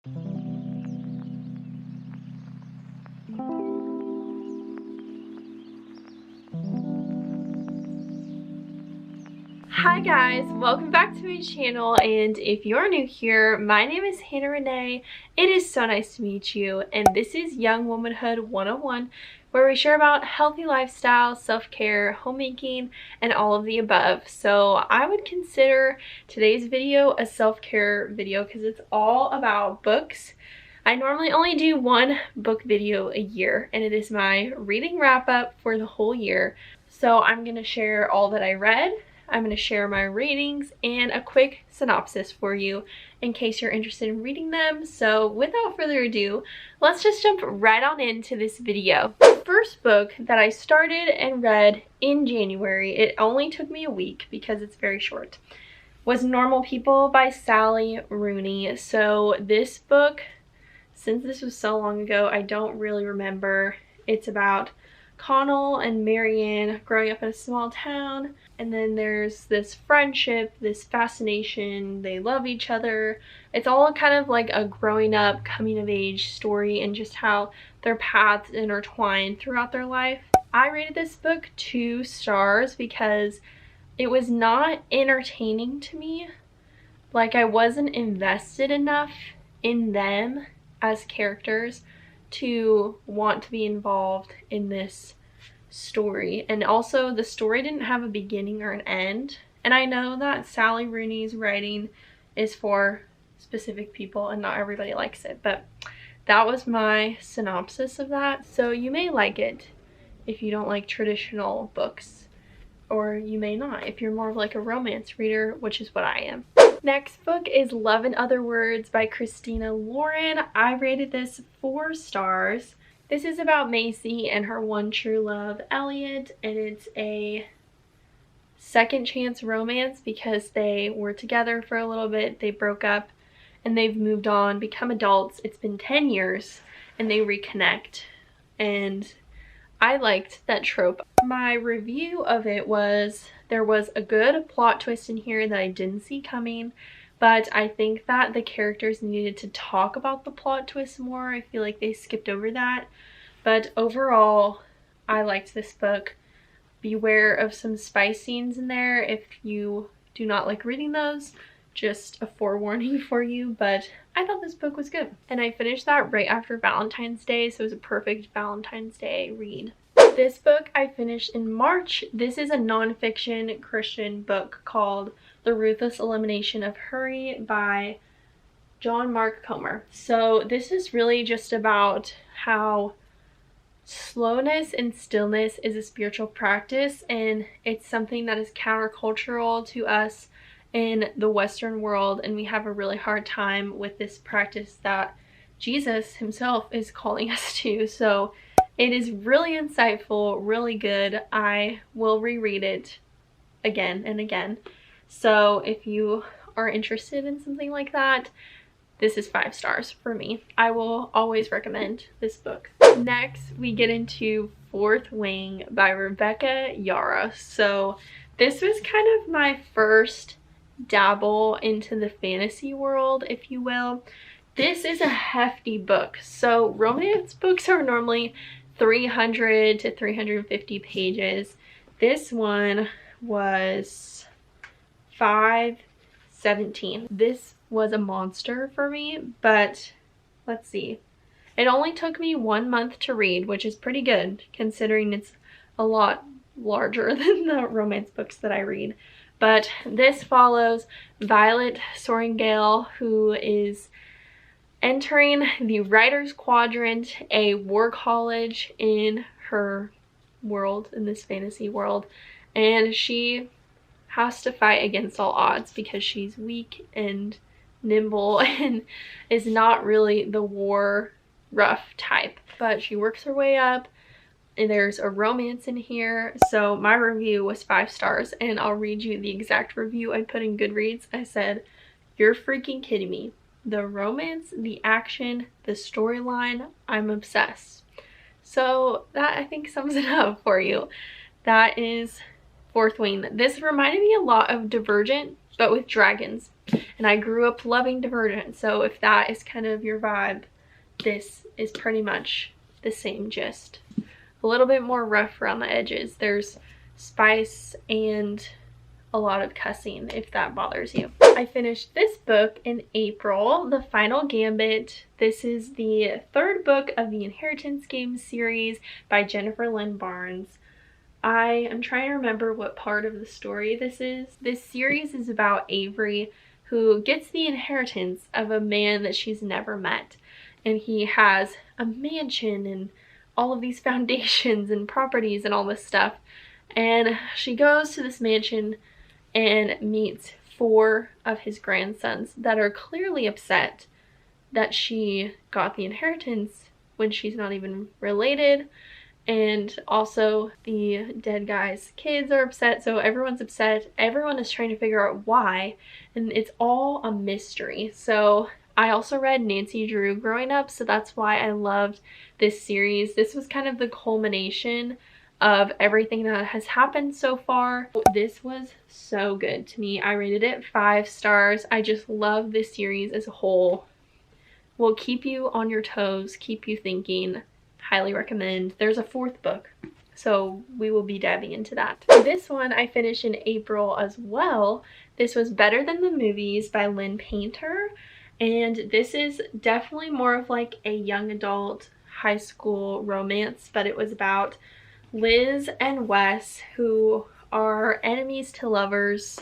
Hi guys, welcome back to my channel, and if you're new here, my name is Hannah Renee. It is so nice to meet you, and this is Young Womanhood 101, where we share about healthy lifestyle, self-care, homemaking, and all of the above. So I would consider today's video a self-care video because it's all about books. I normally only do one book video a year, and it is my reading wrap-up for the whole year. So I'm going to share all that I read. I'm going to share my ratings and a quick synopsis for you in case you're interested in reading them. So without further ado, let's just jump right on into this video. The first book that I started and read in January, it only took me a week because it's very short, was Normal People by Sally Rooney. So this book, since this was so long ago, I don't really remember. It's about Connell and Marianne growing up in a small town, and then there's this friendship, this fascination, they love each other. It's all kind of like a growing up, coming of age story and just how their paths intertwine throughout their life. I rated this book 2 stars because it was not entertaining to me. Like, I wasn't invested enough in them as characters to want to be involved in this story. And also the story didn't have a beginning or an end. And I know that Sally Rooney's writing is for specific people and not everybody likes it, but that was my synopsis of that. So you may like it if you don't like traditional books, or you may not if you're more of like a romance reader, which is what I am. Next book is Love in Other Words by Christina Lauren. I rated this 4 stars. This is about Macy and her one true love, Elliot, and it's a second chance romance because they were together for a little bit, they broke up, and they've moved on, become adults. It's been 10 years, and they reconnect, and I liked that trope. My review of it was there was a good plot twist in here that I didn't see coming, but I think that the characters needed to talk about the plot twist more. I feel like they skipped over that. But overall, I liked this book. Beware of some spice scenes in there if you do not like reading those. Just a forewarning for you, but I thought this book was good. And I finished that right after Valentine's Day, so it was a perfect Valentine's Day read. This book I finished in March. This is a nonfiction Christian book called The Ruthless Elimination of Hurry by John Mark Comer. So this is really just about how slowness and stillness is a spiritual practice, and it's something that is countercultural to us in the Western world, and we have a really hard time with this practice that Jesus himself is calling us to. So it is really insightful, really good. I will reread it again and again. So if you are interested in something like that, this is 5 stars for me. I will always recommend this book. Next, we get into Fourth Wing by Rebecca Yara. So this was kind of my first dabble into the fantasy world, if you will. This is a hefty book. So romance books are normally 300 to 350 pages. This one was 517. This was a monster for me, but let's see. It only took me 1 month to read, which is pretty good considering it's a lot larger than the romance books that I read. But this follows Violet Sorrengail, who is entering the Writer's Quadrant, a war college in her world, in this fantasy world, and she has to fight against all odds because she's weak and nimble and is not really the war rough type, but she works her way up. And there's a romance in here. So my review was 5 stars, and I'll read you the exact review I put in Goodreads. I said, "You're freaking kidding me. The romance, the action, the storyline, I'm obsessed." So that, I think, sums it up for you. That is Fourth Wing. This reminded me a lot of Divergent, but with dragons. And I grew up loving Divergent, so if that is kind of your vibe, this is pretty much the same gist. A little bit more rough around the edges. There's spice and a lot of cussing, if that bothers you. I finished this book in April, The Final Gambit. This is the third book of the Inheritance Games series by Jennifer Lynn Barnes. I am trying to remember what part of the story this is. This series is about Avery, who gets the inheritance of a man that she's never met. And he has a mansion and all of these foundations and properties and all this stuff. And she goes to this mansion and meets 4 of his grandsons that are clearly upset that she got the inheritance when she's not even related. And also the dead guy's kids are upset, so everyone's upset. Everyone is trying to figure out why, and it's all a mystery. So I also read Nancy Drew growing up, so that's why I loved this series. This was kind of the culmination of everything that has happened so far. This was so good to me. I rated it 5 stars. I just love this series as a whole. Will keep you on your toes, keep you thinking. Highly recommend. There's a 4th book, so we will be diving into that. This one I finished in April as well. This was Better Than the Movies by Lynn Painter, and this is definitely more of like a young adult high school romance, but it was about Liz and Wes, who are enemies to lovers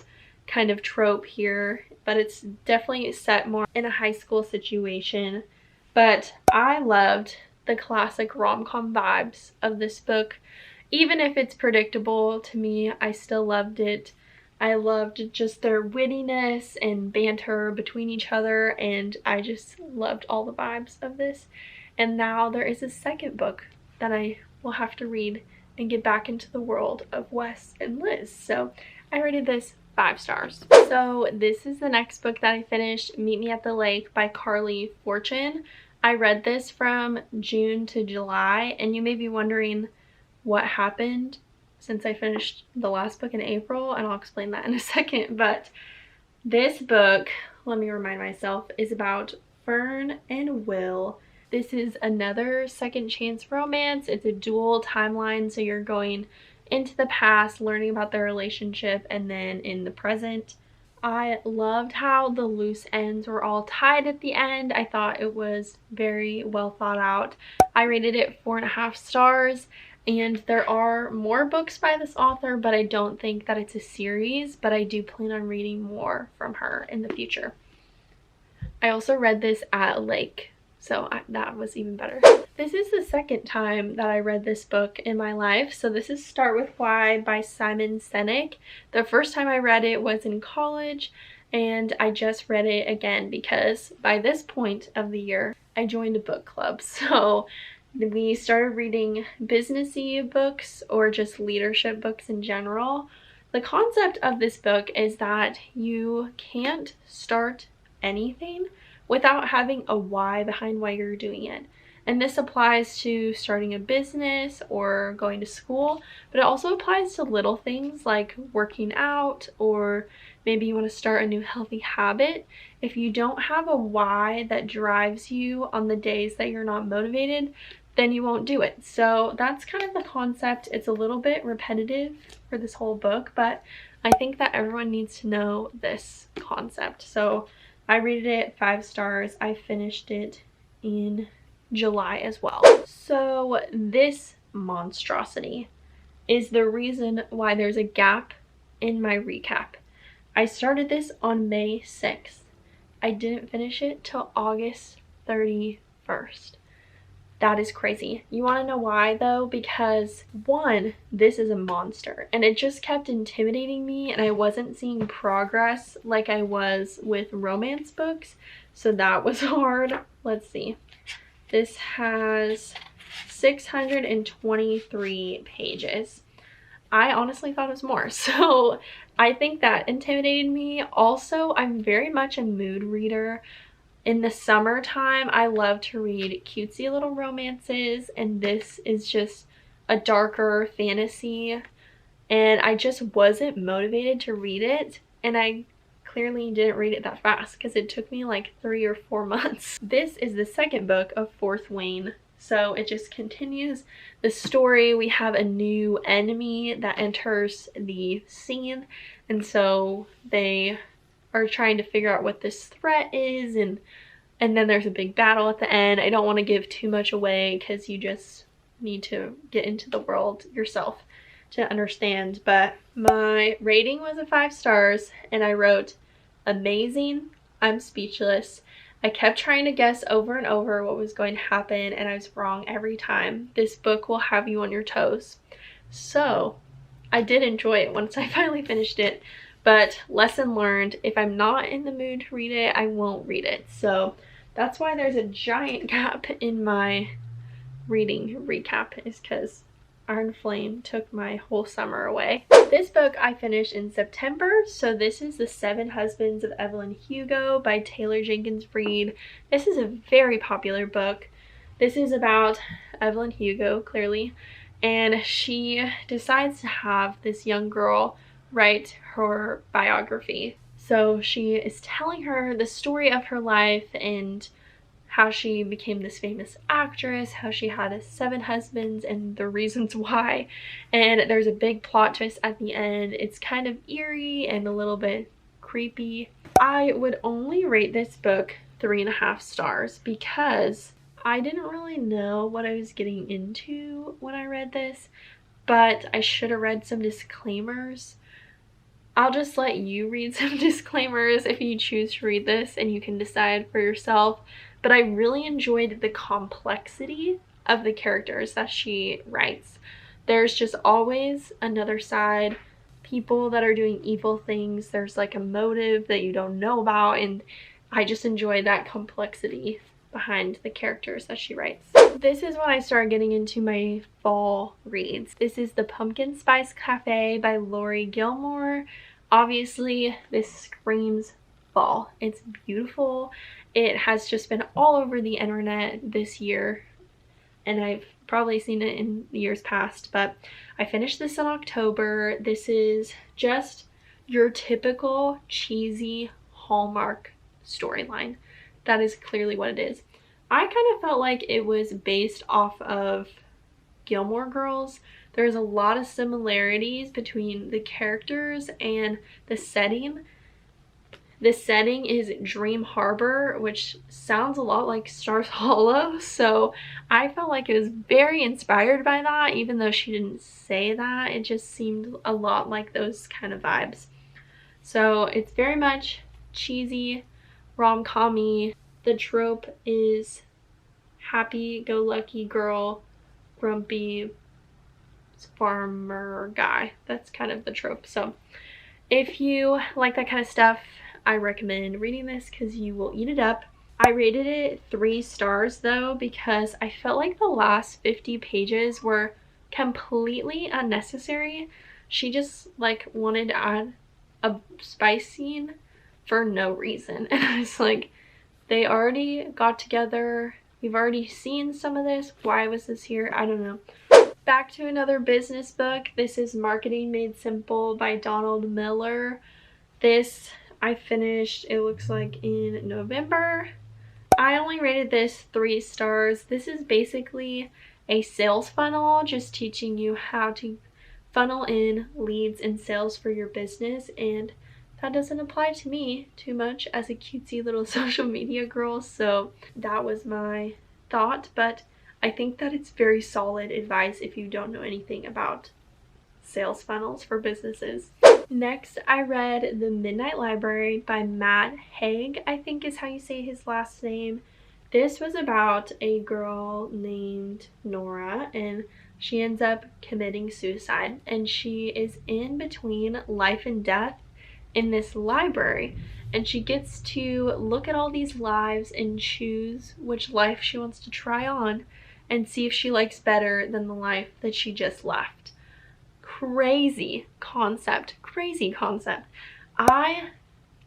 kind of trope here, but it's definitely set more in a high school situation. But I loved the classic rom-com vibes of this book. Even if it's predictable to me, I still loved it. I loved just their wittiness and banter between each other, and I just loved all the vibes of this. And now there is a 2nd book that I will have to read and get back into the world of Wes and Liz. So I rated this 5 stars. So this is the next book that I finished, Meet Me at the Lake by Carly Fortune. I read this from June to July, and you may be wondering what happened since I finished the last book in April, and I'll explain that in a second. But this book, let me remind myself, is about Fern and Will. This is another second chance romance. It's a dual timeline, so you're going into the past, learning about their relationship, and then in the present. I loved how the loose ends were all tied at the end. I thought it was very well thought out. I rated it 4.5 stars, and there are more books by this author, but I don't think that it's a series, but I do plan on reading more from her in the future. I also read this at a lake, so that was even better. This is the 2nd time that I read this book in my life. So this is Start With Why by Simon Sinek. The first time I read it was in college, and I just read it again because by this point of the year, I joined a book club. So we started reading businessy books or just leadership books in general. The concept of this book is that you can't start anything without having a why behind why you're doing it. And this applies to starting a business or going to school, but it also applies to little things like working out, or maybe you want to start a new healthy habit. If you don't have a why that drives you on the days that you're not motivated, then you won't do it. So that's kind of the concept. It's a little bit repetitive for this whole book, but I think that everyone needs to know this concept. So I rated it 5 stars. I finished it in July as well. So this monstrosity is the reason why there's a gap in my recap. I started this on May 6th. I didn't finish it till August 31st. That is crazy. You want to know why though? Because 1, this is a monster, and it just kept intimidating me, and I wasn't seeing progress like I was with romance books, so that was hard. Let's see. This has 623 pages. I honestly thought it was more, so I think that intimidated me. Also, I'm very much a mood reader. In the summertime, I love to read cutesy little romances, and this is just a darker fantasy, and I just wasn't motivated to read it, and I clearly didn't read it that fast because it took me like 3 or 4 months. This is the second book of Fourth Wayne, so it just continues the story. We have a new enemy that enters the scene, and so they are trying to figure out what this threat is, and then there's a big battle at the end. I don't want to give too much away because you just need to get into the world yourself to understand. But my rating was a 5 stars, and I wrote, amazing, I'm speechless. I kept trying to guess over and over what was going to happen, and I was wrong every time. This book will have you on your toes. So I did enjoy it once I finally finished it, but lesson learned, if I'm not in the mood to read it, I won't read it. So that's why there's a giant gap in my reading recap, is because Iron Flame took my whole summer away. This book I finished in September, so this is The Seven Husbands of Evelyn Hugo by Taylor Jenkins Reid. This is a very popular book. This is about Evelyn Hugo, clearly, and she decides to have this young girl write her biography. So she is telling her the story of her life and how she became this famous actress, how she had 7 husbands and the reasons why. And there's a big plot twist at the end. It's kind of eerie and a little bit creepy. I would only rate this book 3.5 stars because I didn't really know what I was getting into when I read this, but I should have read some disclaimers. I'll just let you read some disclaimers if you choose to read this, and you can decide for yourself. But I really enjoyed the complexity of the characters that she writes. There's just always another side, people that are doing evil things. There's like a motive that you don't know about, and I just enjoy that complexity behind the characters that she writes. This is when I started getting into my fall reads. This is The Pumpkin Spice Cafe by Lori Gilmore. Obviously, this screams fall. It's beautiful. It has just been all over the internet this year, and I've probably seen it in years past, but I finished this in October. This is just your typical cheesy Hallmark storyline. That is clearly what it is. I kind of felt like it was based off of Gilmore Girls. There's a lot of similarities between the characters and the setting. The setting is Dream Harbor, which sounds a lot like Stars Hollow, so I felt like it was very inspired by that, even though she didn't say that. It just seemed a lot like those kind of vibes. So it's very much cheesy, rom-com-y. The trope is happy-go-lucky girl, grumpy farmer guy. That's kind of the trope. So if you like that kind of stuff, I recommend reading this because you will eat it up. I rated it 3 stars though because I felt like the last 50 pages were completely unnecessary. She just like wanted to add a spice scene for no reason, and I was like, they already got together. We've already seen some of this. Why was this here? I don't know. Back to another business book. This is Marketing Made Simple by Donald Miller. This I finished, it looks like, in November. I only rated this 3 stars. This is basically a sales funnel, just teaching you how to funnel in leads and sales for your business, and that doesn't apply to me too much as a cutesy little social media girl, so that was my thought. But I think that it's very solid advice if you don't know anything about sales funnels for businesses. Next, I read The Midnight Library by Matt Haig, I think is how you say his last name. This was about a girl named Nora, and she ends up committing suicide, and she is in between life and death in this library, and she gets to look at all these lives and choose which life she wants to try on and see if she likes better than the life that she just left. Crazy concept. I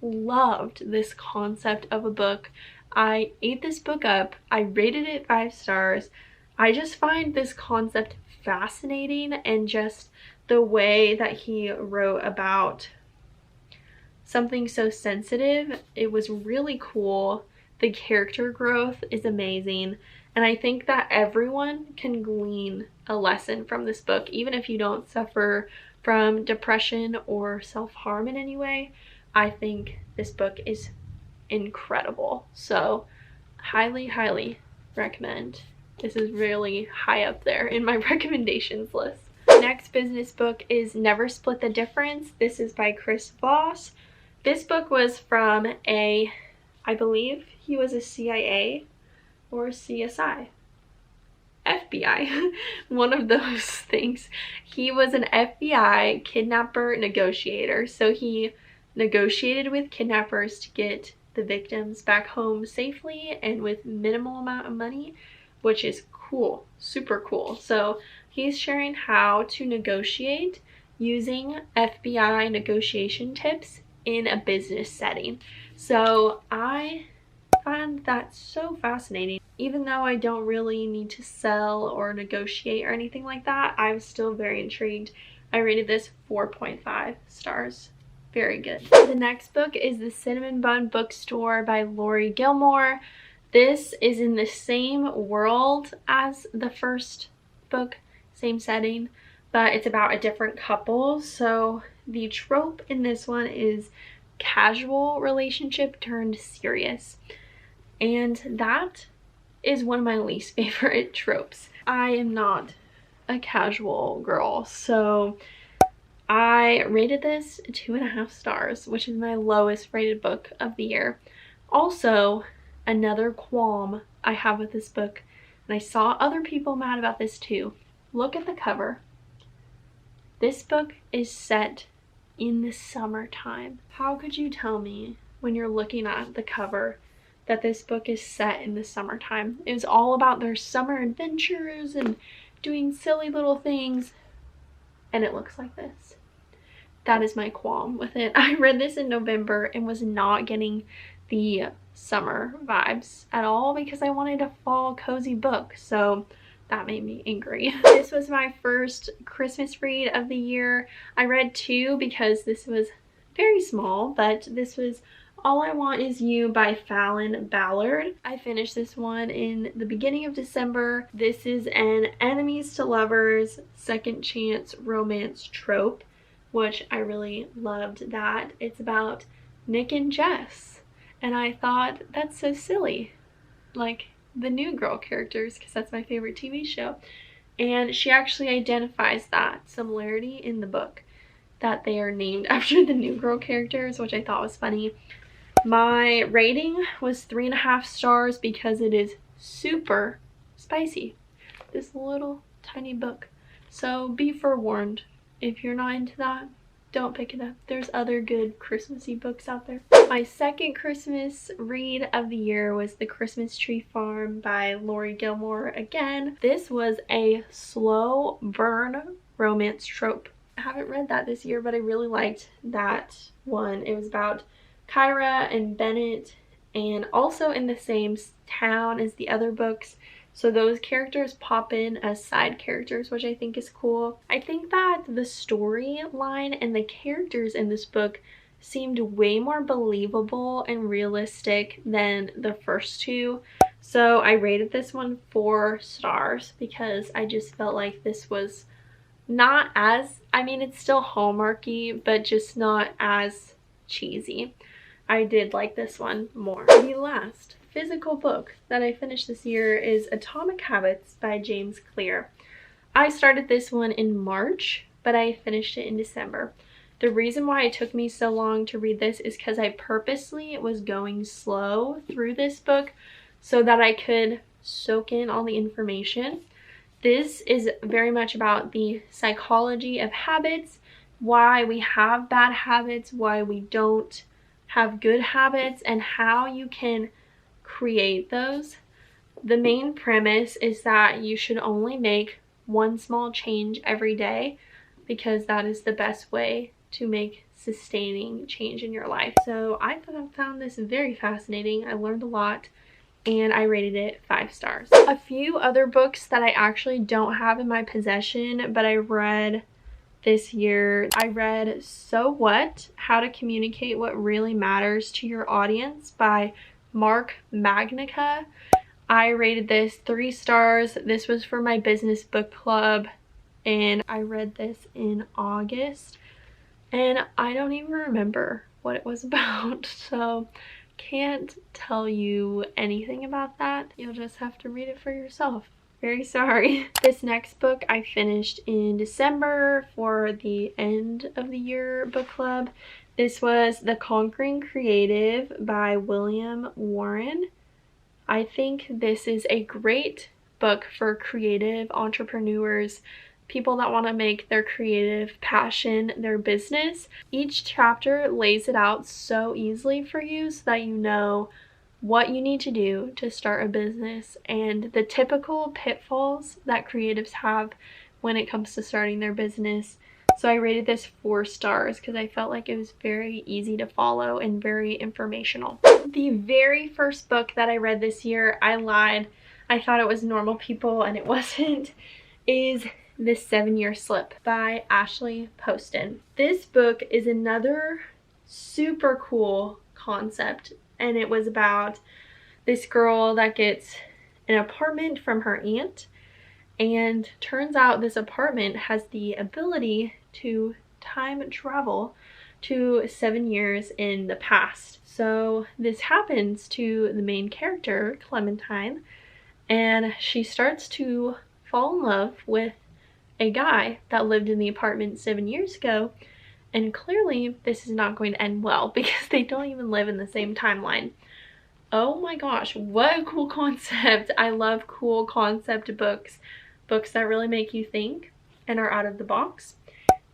loved this concept of a book. I ate this book up. I rated it 5 stars. I just find this concept fascinating, and just the way that he wrote about something so sensitive. It was really cool. The character growth is amazing. And I think that everyone can glean a lesson from this book, even if you don't suffer from depression or self-harm in any way. I think this book is incredible. So highly, highly recommend. This is really high up there in my recommendations list. Next business book is Never Split the Difference. This is by Chris Voss. This book was from I believe he was a CIA or CSI. FBI, one of those things. He was an FBI kidnapper negotiator. So he negotiated with kidnappers to get the victims back home safely and with minimal amount of money, which is cool, super cool. So he's sharing how to negotiate using FBI negotiation tips in a business setting. So I find that so fascinating. Even though I don't really need to sell or negotiate or anything like that, I'm still very intrigued. I rated this 4.5 stars. Very good. The next book is The Cinnamon Bun Bookstore by Lori Gilmore. This is in the same world as the first book, same setting, but it's about a different couple. So the trope in this one is casual relationship turned serious. And that is one of my least favorite tropes. I am not a casual girl, so I rated this 2.5 stars, which is my lowest rated book of the year. Also, another qualm I have with this book, and I saw other people mad about this too. Look at the cover. This book is set in the summertime. How could you tell me when you're looking at the cover that this book is set in the summertime? It was all about their summer adventures and doing silly little things, and it looks like this. That is my qualm with it. I read this in November and was not getting the summer vibes at all because I wanted a fall cozy book, so that made me angry. This was my first Christmas read of the year. I read 2 because this was very small, but this was All I Want Is You by Fallon Ballard. I finished this one in the beginning of December. This is an enemies to lovers, second chance romance trope, which I really loved that. It's about Nick and Jess, and I thought that's so silly. Like the New Girl characters, because that's my favorite TV show. And she actually identifies that similarity in the book, that they are named after the New Girl characters, which I thought was funny. My rating was 3.5 stars because it is super spicy. This little tiny book. So be forewarned. If you're not into that, don't pick it up. There's other good Christmassy books out there. My second Christmas read of the year was The Christmas Tree Farm by Lori Gilmore again. This was a slow burn romance trope. I haven't read that this year, but I really liked that one. It was about Kyra and Bennett, and also in the same town as the other books. So those characters pop in as side characters, which I think is cool. I think that the storyline and the characters in this book seemed way more believable and realistic than the first 2. So I rated this one 4 stars because I just felt like this was not as, I mean, it's still Hallmarky, but just not as cheesy. I did like this one more. The last physical book that I finished this year is Atomic Habits by James Clear. I started this one in March, but I finished it in December. The reason why it took me so long to read this is because I purposely was going slow through this book so that I could soak in all the information. This is very much about the psychology of habits, why we have bad habits, why we don't have good habits, and how you can create those. The main premise is that you should only make one small change every day because that is the best way to make sustaining change in your life. So I found this very fascinating. I learned a lot and I rated it 5 stars. A few other books that I actually don't have in my possession, but I read this year. I read So What? How to Communicate What Really Matters to Your Audience by Mark Magnica. I rated this 3 stars. This was for my business book club and I read this in August and I don't even remember what it was about, so can't tell you anything about that. You'll just have to read it for yourself. Very sorry. This next book I finished in December for the end of the year book club. This was The Conquering Creative by William Warren. I think this is a great book for creative entrepreneurs, people that want to make their creative passion their business. Each chapter lays it out so easily for you so that you know what you need to do to start a business and the typical pitfalls that creatives have when it comes to starting their business. So I rated this 4 stars because I felt like it was very easy to follow and very informational. The very first book that I read this year, I lied. I thought it was Normal People and it wasn't, is The 7-Year Slip by Ashley Poston. This book is another super cool concept, and it was about this girl that gets an apartment from her aunt, and turns out this apartment has the ability to time travel to 7 years in the past. So this happens to the main character, Clementine, and she starts to fall in love with a guy that lived in the apartment 7 years ago, and clearly this is not going to end well because they don't even live in the same timeline. Oh my gosh, what a cool concept. I love cool concept books, books that really make you think and are out of the box.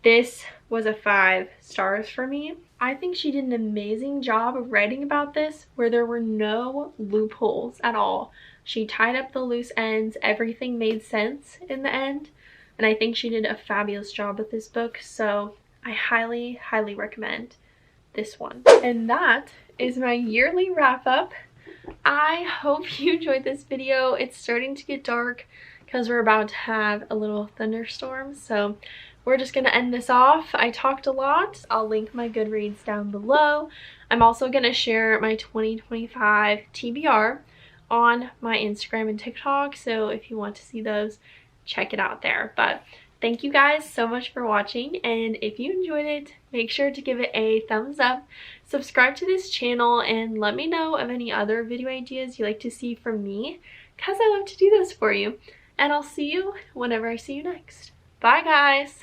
This was a 5 stars for me. I think she did an amazing job of writing about this where there were no loopholes at all. She tied up the loose ends, everything made sense in the end, and I think she did a fabulous job with this book, so I highly, highly recommend this one. And that is my yearly wrap up. I hope you enjoyed this video. It's starting to get dark because we're about to have a little thunderstorm, so we're just gonna end this off. I talked a lot. I'll link my Goodreads down below. I'm also gonna share my 2025 TBR on my Instagram and TikTok, so if you want to see those, check it out there. But thank you guys so much for watching, and if you enjoyed it, make sure to give it a thumbs up, subscribe to this channel, and let me know of any other video ideas you'd like to see from me, because I love to do those for you. And I'll see you whenever I see you next. Bye guys!